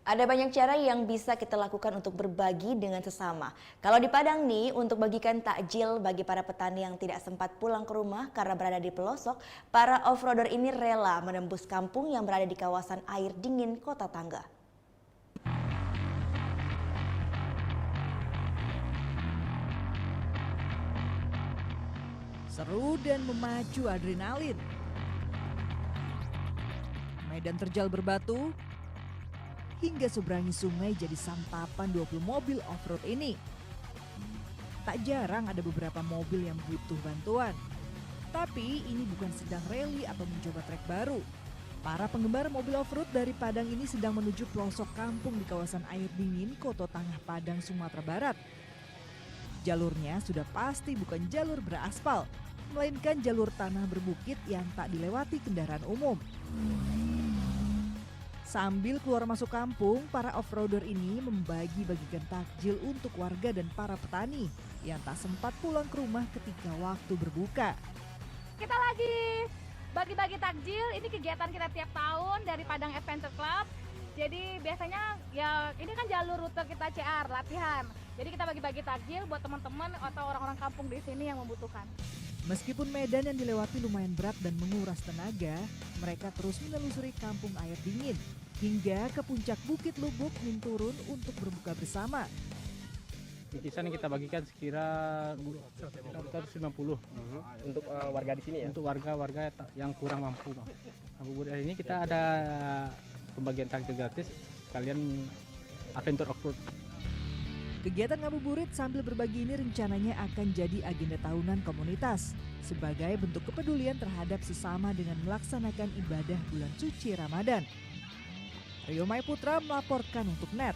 Ada banyak cara yang bisa kita lakukan untuk berbagi dengan sesama. Kalau di Padang nih, untuk bagikan takjil bagi para petani yang tidak sempat pulang ke rumah karena berada di pelosok, para off-roader ini rela menembus kampung yang berada di kawasan air dingin Kota Tangga. Seru dan memacu adrenalin. Medan terjal berbatu, hingga seberangi sungai jadi santapan 20 mobil off-road ini. Tak jarang ada beberapa mobil yang butuh bantuan. Tapi ini bukan sedang rally atau mencoba trek baru. Para penggemar mobil off-road dari Padang ini sedang menuju pelosok kampung di kawasan air dingin Kota Tangah Padang, Sumatera Barat. Jalurnya sudah pasti bukan jalur beraspal, melainkan jalur tanah berbukit yang tak dilewati kendaraan umum. Sambil keluar masuk kampung, para off-roader ini membagi-bagikan takjil untuk warga dan para petani yang tak sempat pulang ke rumah ketika waktu berbuka. Kita lagi bagi-bagi takjil, ini kegiatan kita tiap tahun dari Padang Adventure Club. Jadi biasanya ya ini kan jalur rute kita CR, latihan. Jadi kita bagi-bagi takjil buat teman-teman atau orang-orang kampung di sini yang membutuhkan. Meskipun medan yang dilewati lumayan berat dan menguras tenaga, mereka terus menelusuri kampung air dingin hingga ke puncak Bukit Lubuk Minturun untuk berbuka bersama. Di sana kita bagikan sekira 150 untuk warga di sini ya. untuk warga-warga yang kurang mampu. Hari ini kita ada pembagian takjil gratis kalian adventure off-road. Kegiatan ngabuburit sambil berbagi ini rencananya akan jadi agenda tahunan komunitas sebagai bentuk kepedulian terhadap sesama dengan melaksanakan ibadah bulan suci Ramadan. Rio Mai Putra melaporkan untuk NET.